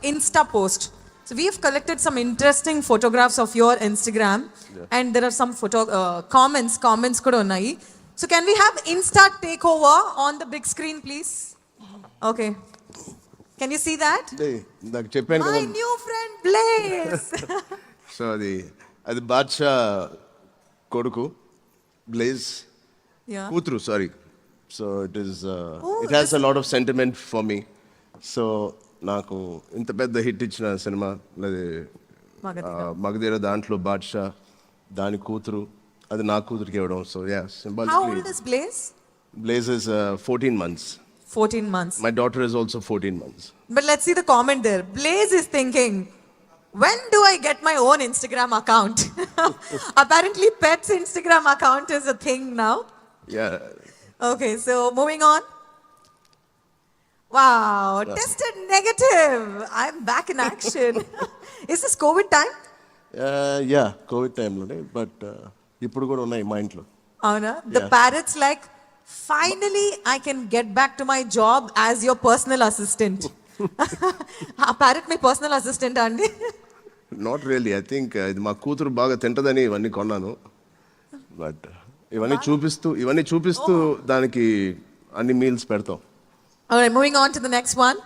Insta post. So we have collected some interesting photographs of your Instagram, and there are some comments kuda unnai. So can we have Insta takeover on the big screen, please? Okay. Can you see that? నాకు చెప్పాను My కదా. new friend Blaze. So అది బాద్షా కొడుకు blaze Yeah. కూతురు sorry. So it has a lot of sentiment for me. So నాకు ఇంత పెద్ద hit ఇచ్చిన సినిమా లేదా మగధీర, దాంట్లో బాద్షా దాని కూతురు, అది నా కూతురికి ఇవ్వడం. So yeah, How symbolically old is Blaze? Blaze is 14 months. 14 months. My daughter is also 14 months. But let's see the comment there. Blaze is thinking, when do I get my own Instagram account? Apparently, Pet's Instagram account is a thing now. Yeah. Okay, so moving on. Wow, tested negative. I'm back in action. Is this COVID time? Yeah, Covid టైంలోనే, but ఇప్పుడు కూడా ఉన్నాయి మా ఇంట్లో. Avana, the parrot's like, finally I can get back to my job as your personal assistant. ఆ parrot మీ personal assistant అండి? Not really. I think ఇది మా కూతురు బాగా తింటదని ఇవన్నీ కొన్నాను. బట్ ఇవన్నీ చూపిస్తూ దానికి అన్ని మీల్స్ పెడతాం. All right, moving on to the next one.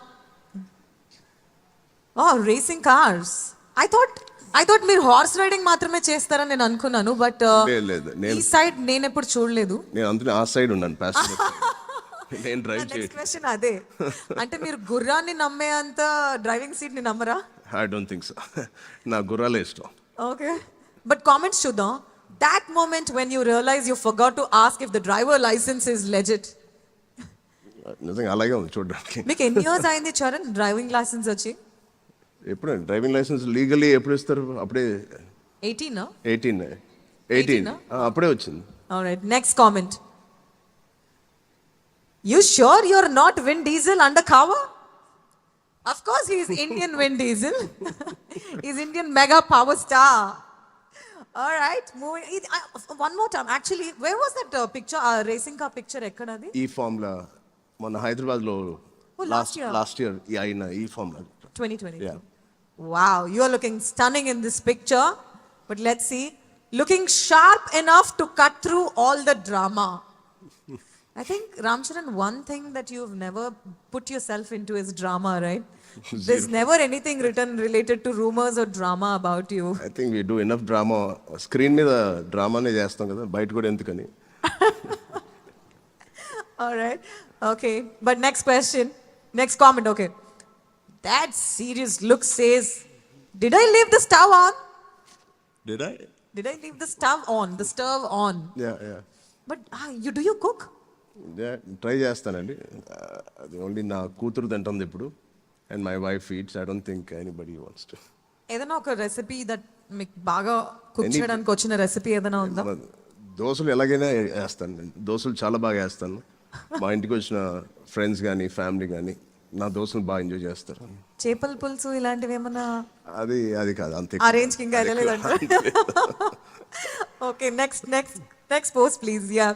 Oh, racing cars. I thought మీరు హార్స్ రైడింగ్ మాత్రమే చేస్తారని నేను అనుకున్నాను, బట్ లేదు, ఈ సైడ్ నేను ఎప్పుడు చూడలేదు. నేను అందులో ఆ సైడ్ ఉన్నాను, ప్యాసింజర్. నేను డ్రైవ్ నెక్స్ట్ క్వశ్చన్ అదే, అంటే మీరు గుర్రాన్ని నమ్మే అంత డ్రైవింగ్ సీట్ ని నమ్మరా? I don't think so. నా గుర్రాలే ఇష్టం. ఓకే, బట్ కామెంట్స్ చూద్దాం. That moment when you realize you forgot to ask if the driver license is legit. నిజంగా అలాగే ఉంది చూడడానికి. మీకు ఎన్ని ఇయర్స్ అయింది చరణ్ డ్రైవింగ్ లైసెన్స్ వచ్చి? ఎప్పుడు డ్రైవింగ్ లైసెన్స్ లీగల్లీ ఎప్పుడు ఇస్తారు? అప్పుడే 18 అప్పుడే వచ్చింది. Alright, next comment. You sure you're not Vin Diesel undercover? Of course he's Indian Vin Diesel. He's Indian mega power star. Alright, moving. One more time. Actually, where was that picture? Racing car picture ekkadadi? ఈ formula మొన్న హైదరాబాద్ లో last year అయిన ఈ formula 2020. Yeah. Wow, you are looking stunning in this picture. But let's see. Looking sharp enough to cut through all the drama. I think, Ram Charan, one thing that you've never put yourself into is drama, right? There's never anything written related to rumors or drama about you. I think we do enough drama. Screen మీద డ్రామానే చేస్తాం కదా, బయట కూడా ఎందుకని. All right. Okay. But next question. Next comment. Okay. That serious look says, did I leave the stove on? Did I? Did I leave the stove on? The stove on. Yeah. But do you cook? Try చేస్తానండి. అది only నా కూతురు తింటుంది ఇప్పుడు, and my wife eats. I don't think anybody wants to. ఏదైనా ఒక recipe that మీకు బాగా కుక్ చేయడానికి వచ్చిన రెసిపీ ఏదైనా ఉందా? దోశలు ఎలాగైనా వేస్తాను. దోశలు చాలా బాగా వేస్తాను. మా ఇంటికి వచ్చిన ఫ్రెండ్స్ కానీ ఫ్యామిలీ కానీ నా దోశలు బాగా ఎంజాయ్ చేస్తారు. చేపల పులుసు ఇలాంటివి ఏమన్నా? అది కాదు, అంతే. ఆ రేంజ్ కి ఇంకా వెళ్ళలేదంట. Okay, next post please. Yeah.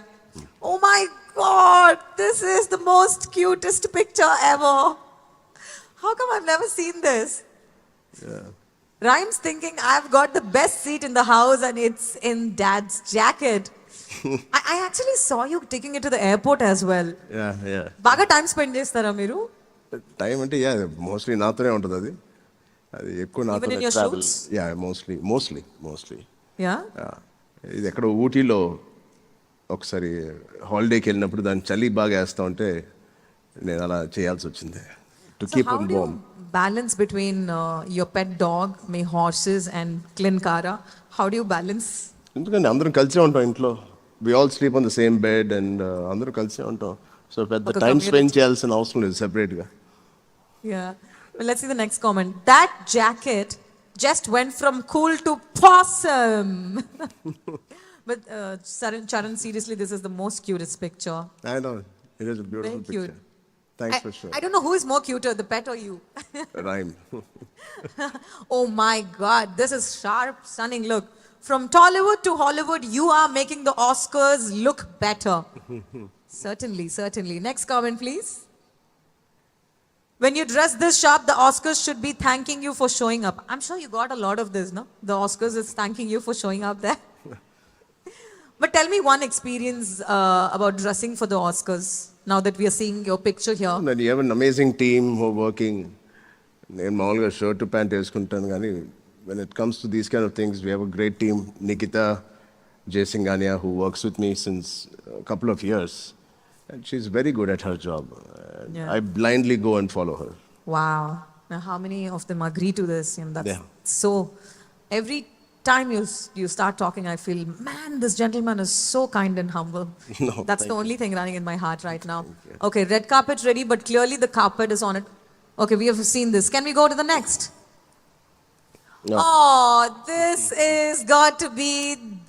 Oh my god, this is the most cutest picture ever. How come I've never seen this? Yeah. Rhymes thinking I've got the best seat in the house and it's in dad's jacket. I actually saw you taking it to the airport as well. Yeah. బాగా time spend చేస్తారా మీరు? Time అంటే mostly నాతోనే ఉంటుంది. అది ఎక్కువ నాతోనే travel. Yeah, mostly. Yeah. ఇది ఎక్కడ ఊటీలో ఒకసారి హాలిడేకి వెళ్ళినప్పుడు దాని చలి బాగా వేస్తా ఉంటే నేను అలా చేయాల్సి వచ్చింది. To keep him warm. Balance between your pet dog, my horses and Klinkara. How do you balance? ఎందుకంటే అందరం కలిసే ఉంటాం ఇంట్లో. We all sleep on the same bed and అందరూ కలిసే ఉంటాం. సో పెద్ద టైం స్పెండ్ చేయాల్సిన అవసరం లేదు సెపరేట్గా. Yeah. Well, let's see the next comment. That jacket just went from cool to possum. But Charan, seriously, this is the most cutest picture. I know. It is a beautiful Very cute. picture. Thanks for sure. I don't know who is more cuter, the pet or you. Rhyme. Oh my god, this is sharp, stunning. Look, from Tollywood to Hollywood, you are making the Oscars look better. Certainly. Next comment, please. When you dress this sharp, the Oscars should be thanking you for showing up. I'm sure you got a lot of this, no? The Oscars is thanking you for showing up there. But tell me one experience about dressing for the Oscars. Now that we are seeing your picture here. And you have an amazing team who are working. నేను మామూలుగా shirt pant వేసుకుంటాను కానీ when it comes to these kind of things, we have a great team. Nikita Jaisingania, who works with me since a couple of years. And she's very good at her job. And Yeah. I blindly go and follow her. Wow. Now, how many of them agree to this? You know, that's Yeah. so. Every time you start talking, I feel, man, this gentleman is so kind and humble. No, That's thank the only thing running in my heart right now. Okay, red carpet ready, but clearly the carpet is on it. Okay, we have seen this. Can we go to the next? No. Oh, this is got to be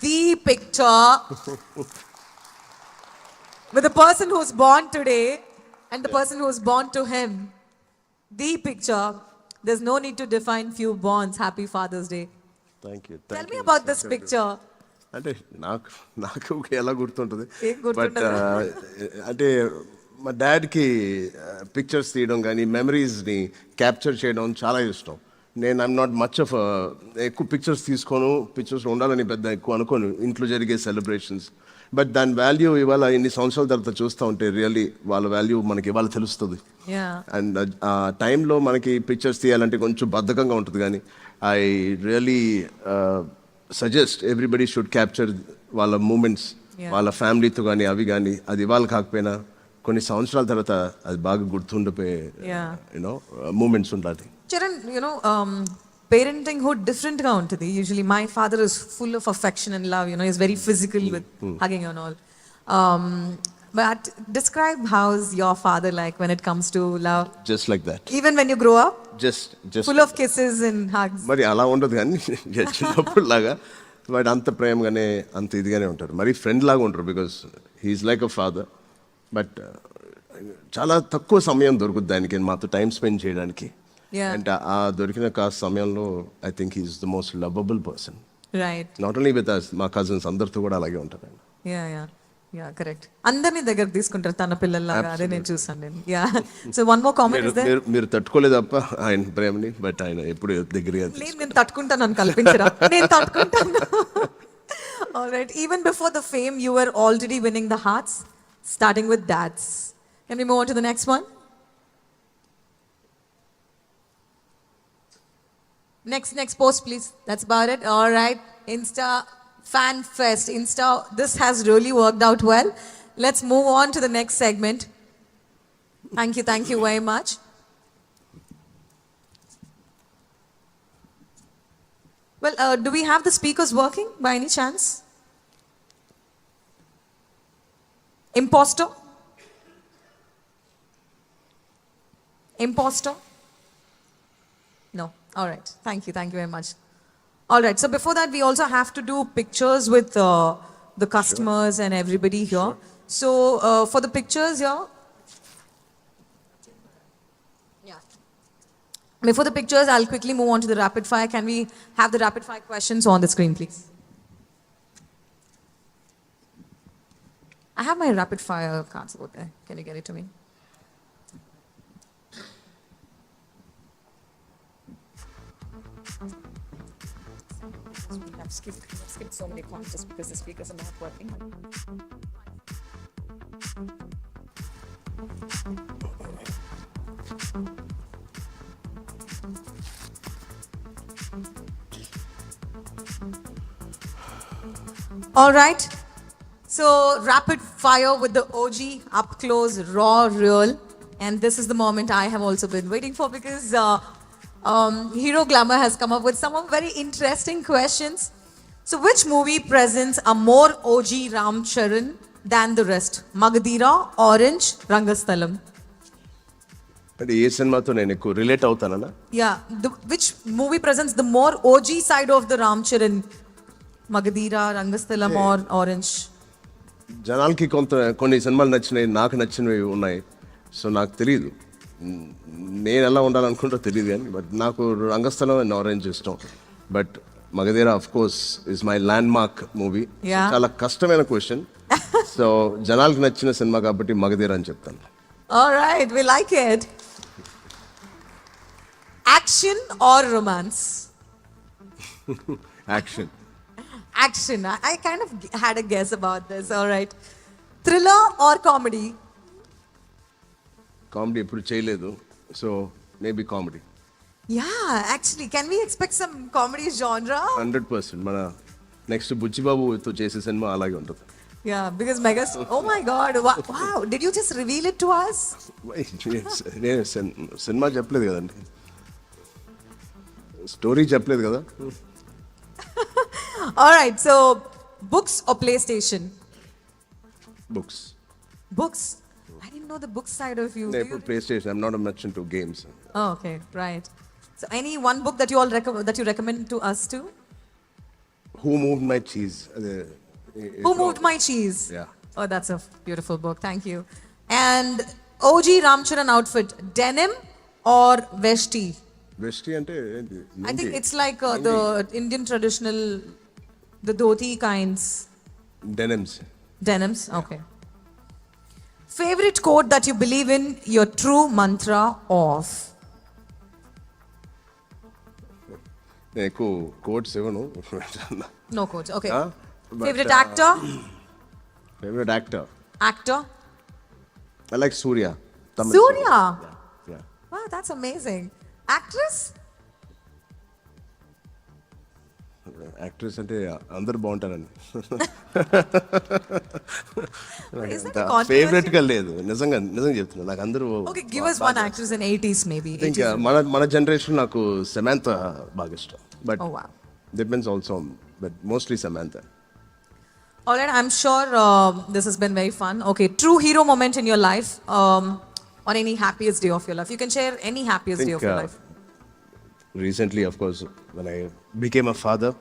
the picture with the person who's born today and the person who's born to him. The picture. There's no need to define few bonds. Happy Father's Day. Thank you. Tell me about this picture. అంటే నాకు ఎలా గుర్తుంటుంది ఏం గుర్తుండదు? అంటే మా డాడ్కి pictures తీయడం కానీ మెమరీస్ని క్యాప్చర్ చేయడం చాలా ఇష్టం. నేను ఐఎమ్ నాట్ మచ్ ఆఫ్ ఎక్కువ పిక్చర్స్ తీసుకోను, పిక్చర్స్ ఉండాలని పెద్ద ఎక్కువ అనుకోను ఇంట్లో జరిగే సెలబ్రేషన్స్. బట్ దాని వాల్యూ ఇవాళ ఇన్ని సంవత్సరాల తర్వాత చూస్తూ ఉంటే రియల్లీ వాళ్ళ వాల్యూ మనకి ఇవాళ తెలుస్తుంది. Yeah. అండ్ ఆ టైంలో మనకి పిక్చర్స్ తీయాలంటే కొంచెం బద్ధకంగా ఉంటుంది కానీ I really suggest everybody should capture వాళ్ళ మూమెంట్స్ Yeah. వాళ్ళ ఫ్యామిలీతో కానీ అవి కానీ అది ఇవాళ కాకపోయినా కొన్ని సంవత్సరాల తర్వాత అది బాగా గుర్తుండిపోయే Yeah. యూనో మూమెంట్స్ ఉండాలి. Charan, parentinghood different ga untadi. Usually my father is full of affection and love, he's very physical with hugging and all. But describe how's your father like when it comes to love? Just like that. Even when you grow up, just full of kisses and hugs. మరి అలా ఉండదు కానీ చిన్నప్పుడు లాగా వాడు అంత ప్రేమగానే అంత ఇదిగానే ఉంటారు. మరి ఫ్రెండ్ లాగా ఉంటారు because he's like a father. But చాలా తక్కువ సమయం దొరుకుతుంది దానికి మాతో టైం స్పెండ్ చేయడానికి. Yeah. అండ్ ఆ దొరికిన కాస్త సమయంలో I think he's the most lovable person. Right. Not only with us, మా కజిన్స్ అందరితో కూడా అలాగే ఉంటారు ఆయన. Yeah, correct. అందరినీ దగ్గర తీసుకుంటారు తన పిల్లల్లాగా. అదే నేను చూసాను నేను. Yeah. So one more comment is there? మీరు తట్టుకోలేదు తప్ప ఆయన ప్రేమని, బట్ ఆయన ఎప్పుడు దగ్గరగా నేను తట్టుకుంటాను అని కల్పించరా? నేను తట్టుకుంటాను. All right. Even before the fame, you were already winning the hearts, starting with dads. Can we move on to the next one? Next post, please. That's about it. All right. Insta Fan Fest. This has really worked out well. Let's move on to the next segment. Thank you very much. Well, do we have the speakers working by any chance? Imposter? No. All right. Thank you very much. All right. So before that, we also have to do pictures with the customers and everybody here. So for the pictures here, before the pictures, I'll quickly move on to the rapid fire. Can we have the rapid fire questions on the screen, please? I have my rapid fire cards over there. Can you get it to me? I've skipped so many points just because the speakers are not working. All right. So rapid fire with the OG, up close, raw, real. And this is the moment I have also been waiting for because Hero Glamour has come up with some very interesting questions. So which movie presents a more OG Ram Charan than the rest? Magadira, Orange, Rangasthalam. అంటే ఏ సినిమాతో నేను ఎక్కువ relate అవుతానన్నా? Yeah, which movie presents the more OG side of the Ram Charan? Magadira, Rangasthalam or Orange? జనాలకి కొన్ని సినిమాలు నచ్చినాయి, నాకు నచ్చినవి ఉన్నాయి. సో నాకు తెలియదు నేను ఎలా ఉండాలనుకుంటా తెలియదు కానీ బట్ నాకు రంగస్థలం అండ్ ఆరెంజ్ ఇష్టం. But Magadheera of course is my land mark movie. చాలా కష్టమైన క్వశ్చన్. సో జనాలకు నచ్చిన సినిమా కాబట్టి మగధీర అని చెప్తాను. All right, we like it. Action or romance? Action. Action. I kind of had a guess about this. All right. Thriller or comedy? Comedy ఎప్పుడు చేయలేదు, so maybe comedy. Yeah, actually, can we expect some comedy genre? 100%. మన next బుచ్చిబాబుతో చేసే cinema అలాగే ఉంటుంది. Yeah, because Megas. Oh my God! Wow! Did you just reveal it to us? నేను cinema చెప్పలేదు కదండి, story చెప్పలేదు కదా. All right. So, books or PlayStation? Books. Books. I didn't know the book side of you. Do ఇప్పుడు you? Play station, I'm not much into games. Oh, okay. Right. So, any one book that you all that you recommend to us too? Who moved my cheese, అదే. Who Moved My Cheese? Yeah. Oh, that's a beautiful book. Thank you. And OG Ramcharan outfit, denim or vesti? వెస్టీ అంటే ఏంటి? I think it's like the Indian traditional, the dhoti kinds. Denims. Denims, okay. Favorite quote that you believe in, your true mantra of? నేను ఎక్కువ quotes ఇవ్వను. No quotes, okay. Huh? But, Favorite actor? Favourite actor, Actor? I like Surya. Surya? Yeah. Wow, that's amazing. Actress? Actress అంటే అందరు బాగుంటారండి. Is that a controversy? Favourite గా లేదు, నిజంగా చెప్తున్నా. నాకు అందరూ Okay, give us one actress in 80s maybe. ఇంకా మన జనరేషన్ నాకు సమాంత బాగా ఇష్టం, but Oh, wow. Depends also, but mostly Samantha. All right, I'm sure this has been very fun. Okay, true hero moment in your life, on any happiest day of your life. You can share any happiest day of your life. Recently, of course, when I became a father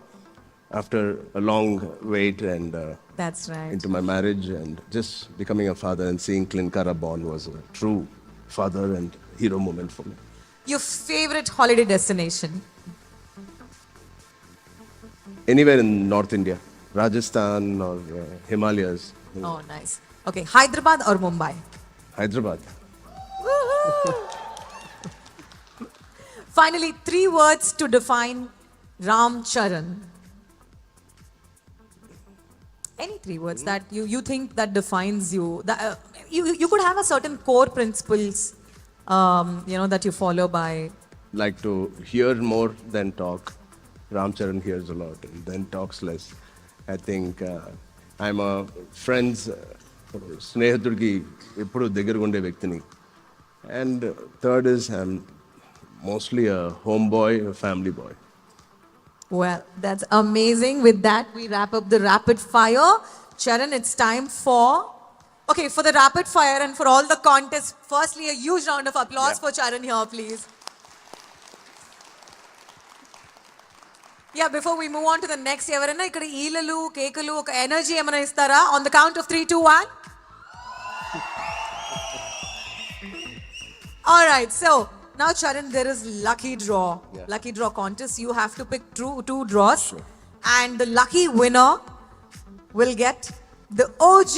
after a long wait and That's right. into my marriage, and just becoming a father and seeing Klinkara born was a true father and hero moment for me. Your favorite holiday destination? Anywhere in North India, Rajasthan or Himalayas. Oh, nice. Okay, Hyderabad or Mumbai? Hyderabad. Finally, 3 words to define Ram Charan. Any 3 words that you think that defines you. That, you could have a certain core principles, that you follow by. Like to hear more than talk. Ram Charan hears a lot and then talks less. I think I'm a friends, స్నేహితుడికి ఎప్పుడు దగ్గరగా ఉండే వ్యక్తిని. And third is I'm mostly a homeboy, a family boy. Well, that's amazing. With that, we wrap up the rapid fire. Charan, it's time for the rapid fire and for all the contests. Firstly, a huge round of applause for Charan here, please. Yeah, before we move on to the next, ఎవరైనా ఇక్కడ ఈలలు కేకలు ఒక energy ఏమైనా ఇస్తారా? On the count of 3, 2, 1. All right, so now Charan, there is lucky draw. Yeah. Lucky draw contest. You have to pick 2 draws. Sure. And the lucky winner will get the OG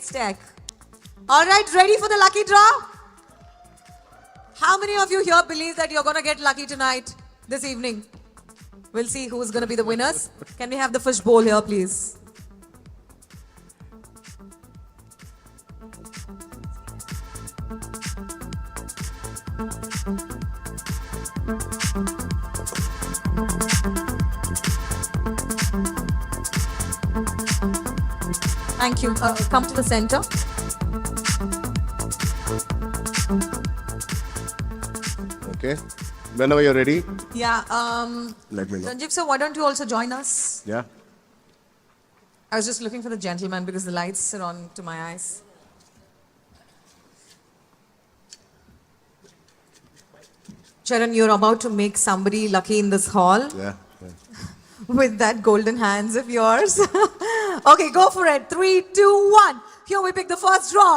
X-Tech. All right, ready for the lucky draw? How many of you here believe that you're going to get lucky tonight, this evening? We'll see who's going to be the winners. Can we have the fish bowl here, please? Thank you. Come to the center. Okay. Whenever you're ready, Yeah. let me know. Sanjeev sir, why don't you also join us? Yeah. I was just looking for the gentleman because the lights are on to my eyes. Charan, you're about to make somebody lucky in this hall Yeah. with that golden hands of yours. Okay, go for it. 3, 2, 1. Here we pick the first draw.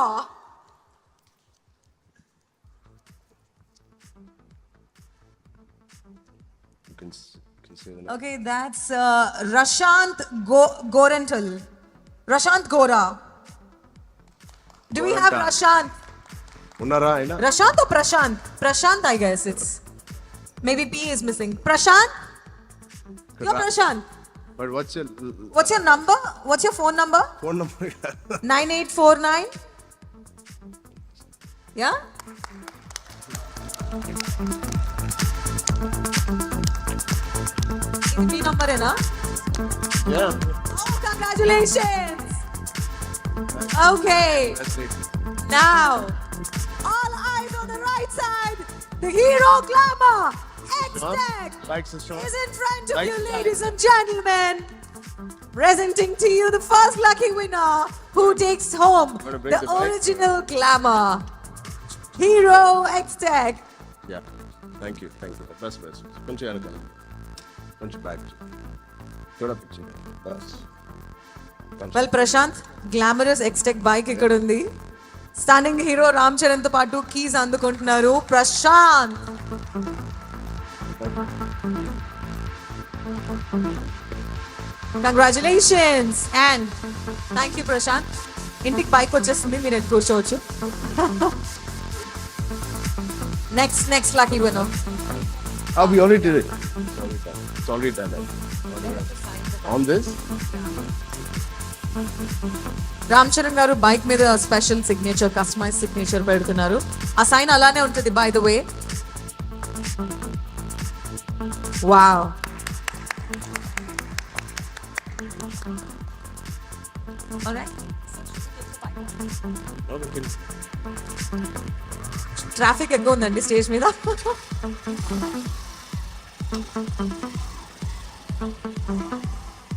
You can say the name. Okay, that's Rashant Gorental. Rashant Gora. Do we have Goranta. Rashant? ఉన్నారా ఆయన? Rashant or Prashant? Prashant, I guess it's. Maybe P is missing. Prashant? You're Prashant. But what's your What's your number? What's your phone number? phone number? 9849. Yeah? ఇది మీ నంబరేనా? Yeah. Oh, congratulations! Okay, That's it. now, all eyes on the right side. The hero glamour, X-Tech, Likes the show. is in front of you, Lights. ladies and gentlemen. Presenting to you the first lucky winner who takes home Wanna break the the mic? original glamour. Hero X-Tech. Yeah. Thank you. Best. కొంచెం వెనకాల కొంచెం back చూడపించి బస్ వెల్ Prashanth, glamorous X-Tech bike ఇక్కడ ఉంది. Stunning hero Ram Charan తో పాటు కీస్ అందుకుంటున్నారు Prashanth. Congratulations and thank you Prashanth. ఇంటికి బైక్ వచ్చేస్తుంది, మీరు ఎత్తి కూర్చోవచ్చు. Next lucky winner. we already did it. It's already done. On this? Ram Charan garu bike మీద స్పెషల్ సిగ్నేచర్, కస్టమైజ్ సిగ్నేచర్ పెడుతున్నారు. ఆ సైన్ అలానే ఉంటుంది by the way. Wow. Traffic ఎక్కువ ఉందండి స్టేజ్ మీద.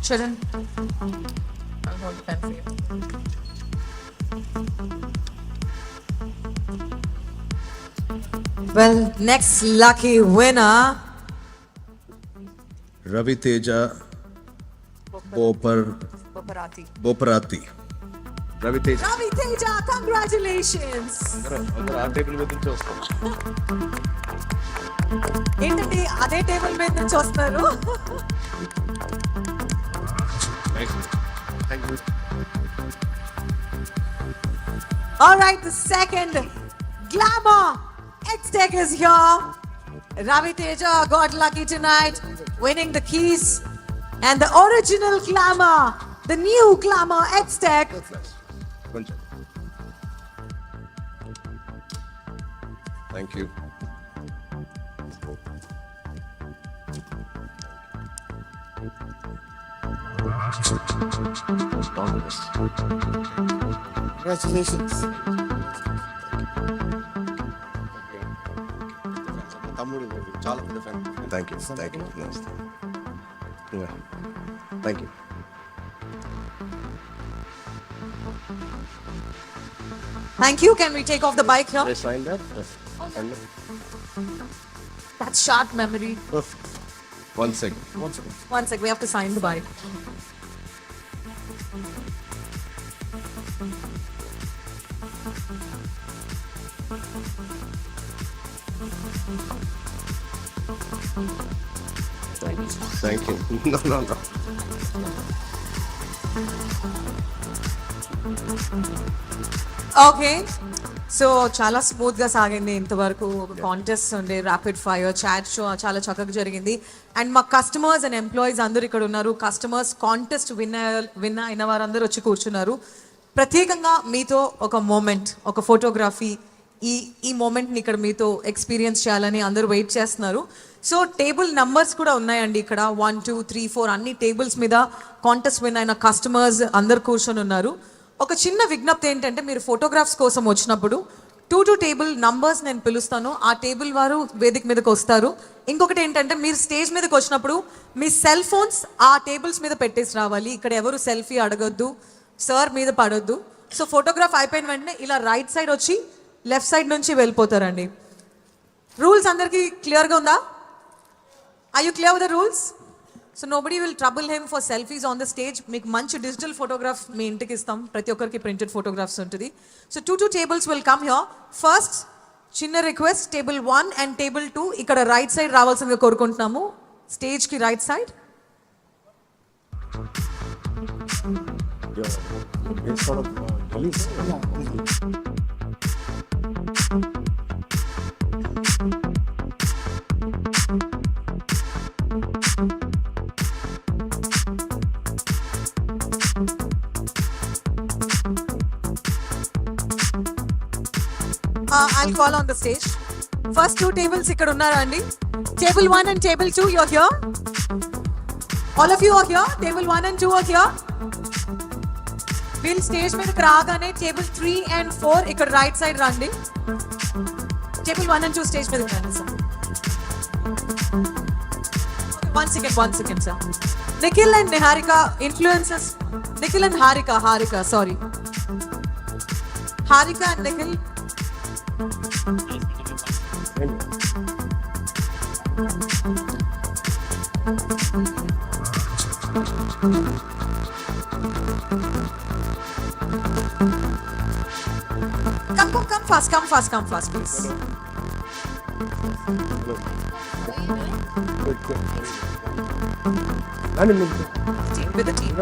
Charan, I'll hold the pen for you. Well, next lucky winner. Ravi Teja Boparati. Ravi Tej Ravi Teja, congratulations. అందరూ ఆ టేబుల్ మీద నుంచి వస్తాం. ఏంటండి అదే టేబుల్ మీద నుంచి వస్తున్నారు? Thank you. All right, the second glamour X-Tech is here. Ravi Teja got lucky tonight, winning the keys and the original glamour, the new glamour X-Tech. కొంచెం థ్యాంక్ యూ. Congratulations. తమ్ముడు చాలా పెద్ద ఫ్యాన్. Thank you. నమస్తే. Thank you. Thank you. Can we take off the bike here? They signed that? That's short memory. Perfect. One second. One sec, we have to sign the bike. Thank you. No. Okay, so చాలా smooth గా సాగింది ఇంతవరకు. ఒక contest ఉండే, rapid fire chat show చాలా చక్కగా జరిగింది. And మా కస్టమర్స్ అండ్ ఎంప్లాయీస్ అందరూ ఇక్కడ ఉన్నారు. కస్టమర్స్ కాంటెస్ట్ విన్ అయిన వారందరూ వచ్చి కూర్చున్నారు. ప్రత్యేకంగా మీతో ఒక మూమెంట్, ఒక ఫోటోగ్రఫీ, ఈ మూమెంట్ని ఇక్కడ మీతో ఎక్స్పీరియన్స్ చేయాలని అందరూ వెయిట్ చేస్తున్నారు. సో టేబుల్ నంబర్స్ కూడా ఉన్నాయండి ఇక్కడ. 1, 2, 3, 4 అన్ని టేబుల్స్ మీద కాంటెస్ట్ విన్ అయిన కస్టమర్స్ అందరు కూర్చొని ఉన్నారు. ఒక చిన్న విజ్ఞప్తి ఏంటంటే, మీరు ఫోటోగ్రాఫ్స్ కోసం వచ్చినప్పుడు 2 టేబుల్ నంబర్స్ నేను పిలుస్తాను, ఆ టేబుల్ వారు వేదిక మీదకి వస్తారు. ఇంకొకటి ఏంటంటే, మీరు స్టేజ్ మీదకి వచ్చినప్పుడు మీ సెల్ ఫోన్స్ ఆ టేబుల్స్ మీద పెట్టేసి రావాలి. ఇక్కడ ఎవరు సెల్ఫీ అడగొద్దు, సార్ మీద పడొద్దు. సో ఫోటోగ్రాఫ్ అయిపోయిన వెంటనే ఇలా రైట్ సైడ్ వచ్చి లెఫ్ట్ సైడ్ నుంచి వెళ్ళిపోతారండి. రూల్స్ అందరికీ క్లియర్గా ఉందా? Are you clear with the rules? So nobody will trouble him for selfies on the stage. మీకు మంచి డిజిటల్ ఫోటోగ్రాఫ్ మీ ఇంటికి ఇస్తాం. ప్రతి ఒక్కరికి ప్రింటెడ్ ఫోటోగ్రాఫ్స్ ఉంటుంది. So 2 tables will come here. First చిన్న రిక్వెస్ట్, టేబుల్ 1 అండ్ టేబుల్ 2 ఇక్కడ రైట్ సైడ్ రావాల్సిందిగా కోరుకుంటున్నాము. స్టేజ్కి right side. I'll call on the stage. First two tables ఇక్కడ ఉన్నారా అండి? Table 1 and table 2, you're here? All of you are here? Table 1 and 2 are here? వీళ్ళు stage మీదకి రాగానే టేబుల్ 3 and 4 ఇక్కడ రైట్ సైడ్ రండి. టేబుల్ 1 and 2 స్టేజ్ మీదకి రండి sir. One second, sir. Nikhil and Niharika, influencers. Nikhil and Harika, sorry. Harika and Nikhil. Come fast, please. With the team.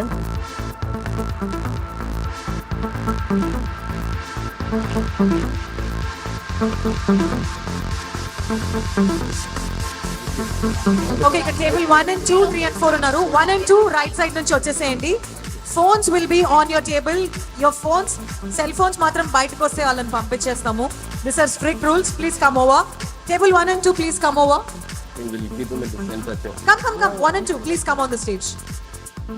Okay, table 1 and 2, 3 and 4 ఉన్నారు. 1 and 2 right side నుంచి వచ్చేసేయండి. Phones will be on your table. Your phones, cell phones మాత్రం బయటకు వస్తే వాళ్ళని పంపించేస్తాము. These are strict rules. Please come over. Table 1 and 2, please come over. Come. 1 and 2, please come on the stage.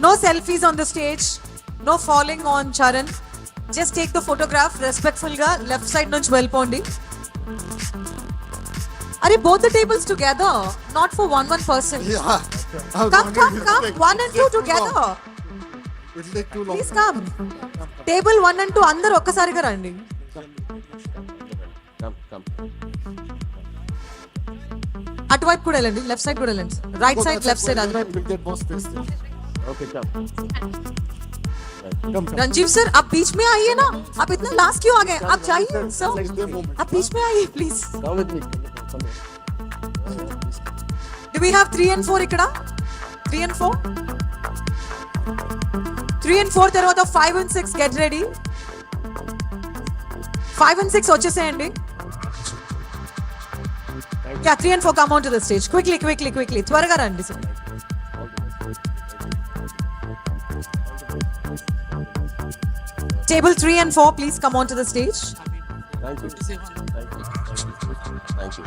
No selfies on the stage. No falling on Charan. Just take the photograph respectful ga left side nunchi velpondi. Are both the tables together? Not for one person. Yeah. Come. 1 and 2 together. It'll take too long. Please come. Table 1 and 2 అందరూ ఒక్కసారిగా రండి. అటువైపు కూడా వెళ్ళండి, left side కూడా వెళ్ళండి. Right side, left side, అటువైపు. We'll get more space there. Okay, come. Ranjeev sir, आप बीच में आइए ना. आप इतना लास्ट क्यों आ गए? आप जाइए सर. आप बीच में आइए please. Come with me. Do we have 3 and 4 ఇక్కడ? 3 and 4? 3 and 4 తర్వాత 5 and 6 get ready. 5 and 6 వచ్చేసేయండి. Yeah, 3 and 4 come onto the stage. Quickly. త్వరగా రండి sir. Table 3 and 4, please come onto the stage. Thank you.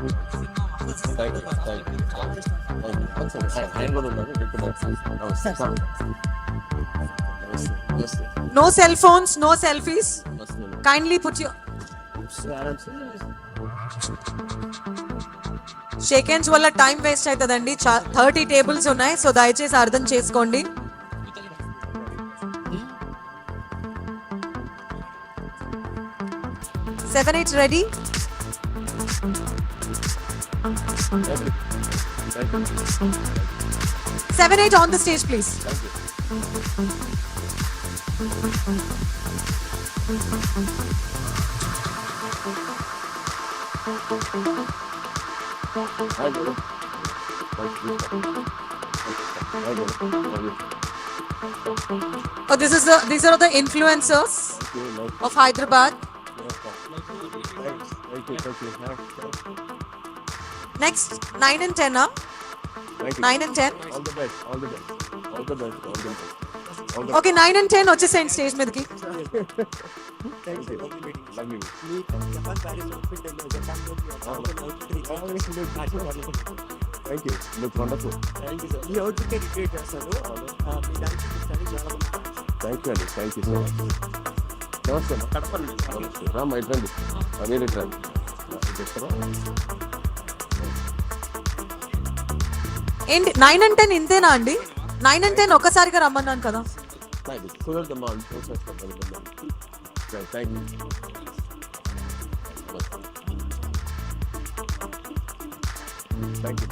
No cell phones, no selfies. Kindly put your shake hands వల్ల time waste అవుతుందండి. 30 tables ఉన్నాయి, so దయచేసి అర్థం చేసుకోండి. Seven, 8 ready? Seven, 8 on the stage, please. Oh, these are the influencers of Hyderabad. Next, 9 and 10, huh? 9 and 10. All the best. Okay, 9 and 10 వచ్చేసేయండి stage మీదకి. Thank you. Love you. Thank you. Look wonderful. Thank you, sir. Thank you, Andy. Thank you so much. నమస్తే రామ్మా ఇట్రండి మీరు ఇట్రండి ఏంటి 9 and 10 ఇంతేనా అండి? 9 and 10 ఒక్కసారిగా రమ్మన్నాను కదా. కుదరదమ్మా thank you. Thank you.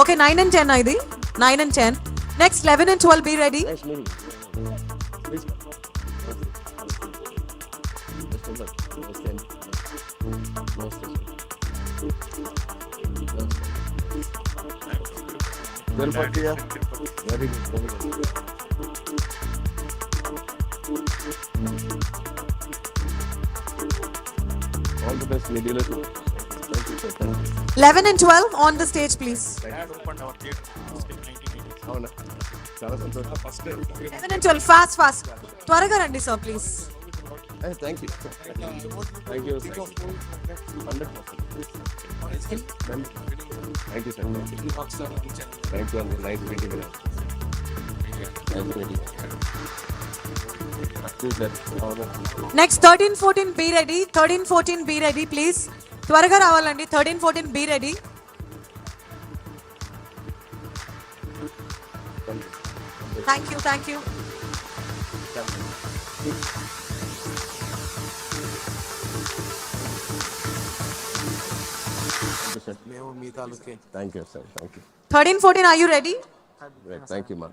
Okay, 9 and 10 ఇది. 9 and 10. Next, 11 and 12 be ready. Nice meeting you. Please come. Just hold on. Just stand. Well, Patiya. Very good. All the best, Nidila. Thank you, sir. Thank you. 11 and 12 on the stage, please. అవునా చాలా సంతోషం first time 11 and 12 fast fast త్వరగా రండి sir please. Thank you thank you 100% thank you sir thank you అండి nice meeting next 13-14 be ready. 13-14 be ready please. త్వరగా రావాలండి. 13-14 be ready. Thank you thank you. మేము మీ తాలూకే thank you sir thank you 13-14 are you ready? Thank you మా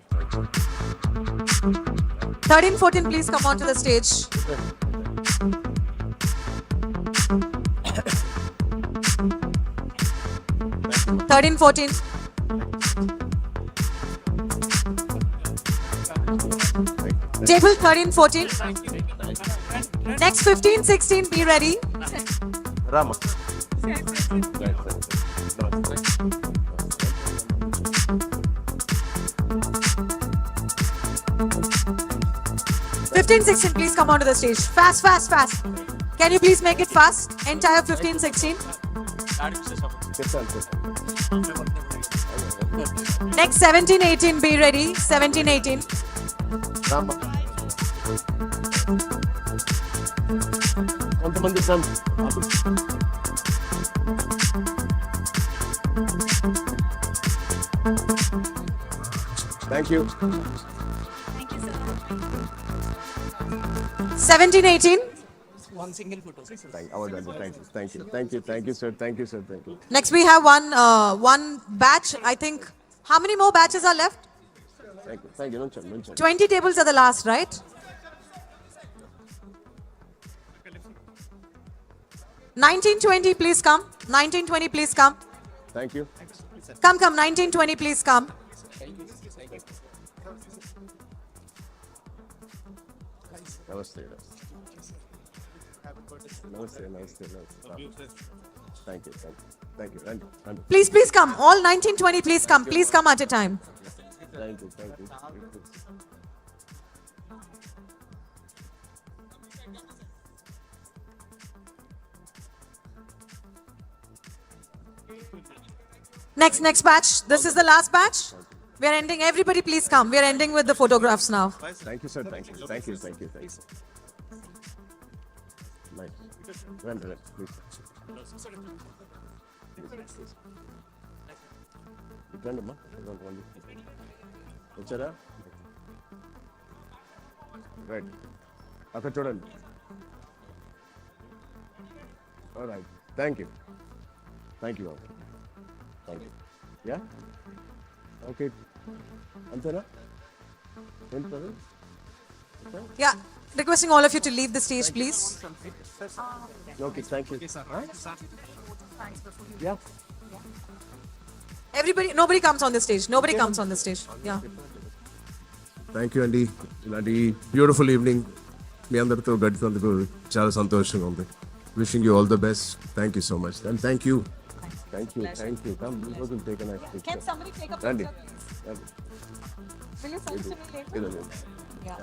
13-14 please come on to the stage. Thirteen, 14. Table 13-14. Next 15-16 be ready. Rama 15-16 please come onto the stage. Fast, fast, fast. Can you please make it fast? Entire 15-16. చెప్తాను Next 17-18 be ready. 17-18. Rama కొంతమంది thank you 17-18. Thank you sir thank you Next we have one batch. I think how many more batches are left? Thank you నుంచండి 20 tables are the last, right? 19-20 please come. 19-20 please come. Thank you Come 19-20 please come. నమస్తే thank you రండి Please come. All 19-20 please come. Please come at a time. Thank you Next batch. This is the last batch. We are ending. Everybody please come. We are ending with the photographs now. Thank you sir thank you nice రండి please రండి అమ్మా వచ్చారా right అక్కడ చూడండి right thank you thank you yeah okay అంతేనా ఏంటి brother? Yeah. Requesting all of you to leave the stage, please. Okay thank you yeah Everybody, nobody comes on the stage. Nobody comes on the stage. Yeah. Thank you అండి ఇలాంటి beautiful evening మీ అందరితో గడిపినందుకు చాలా సంతోషంగా ఉంది wishing you all the best thank you so much and thank you come take a nice Can somebody take a రండి picture? Will you send it to me later? ఇదండి Yeah.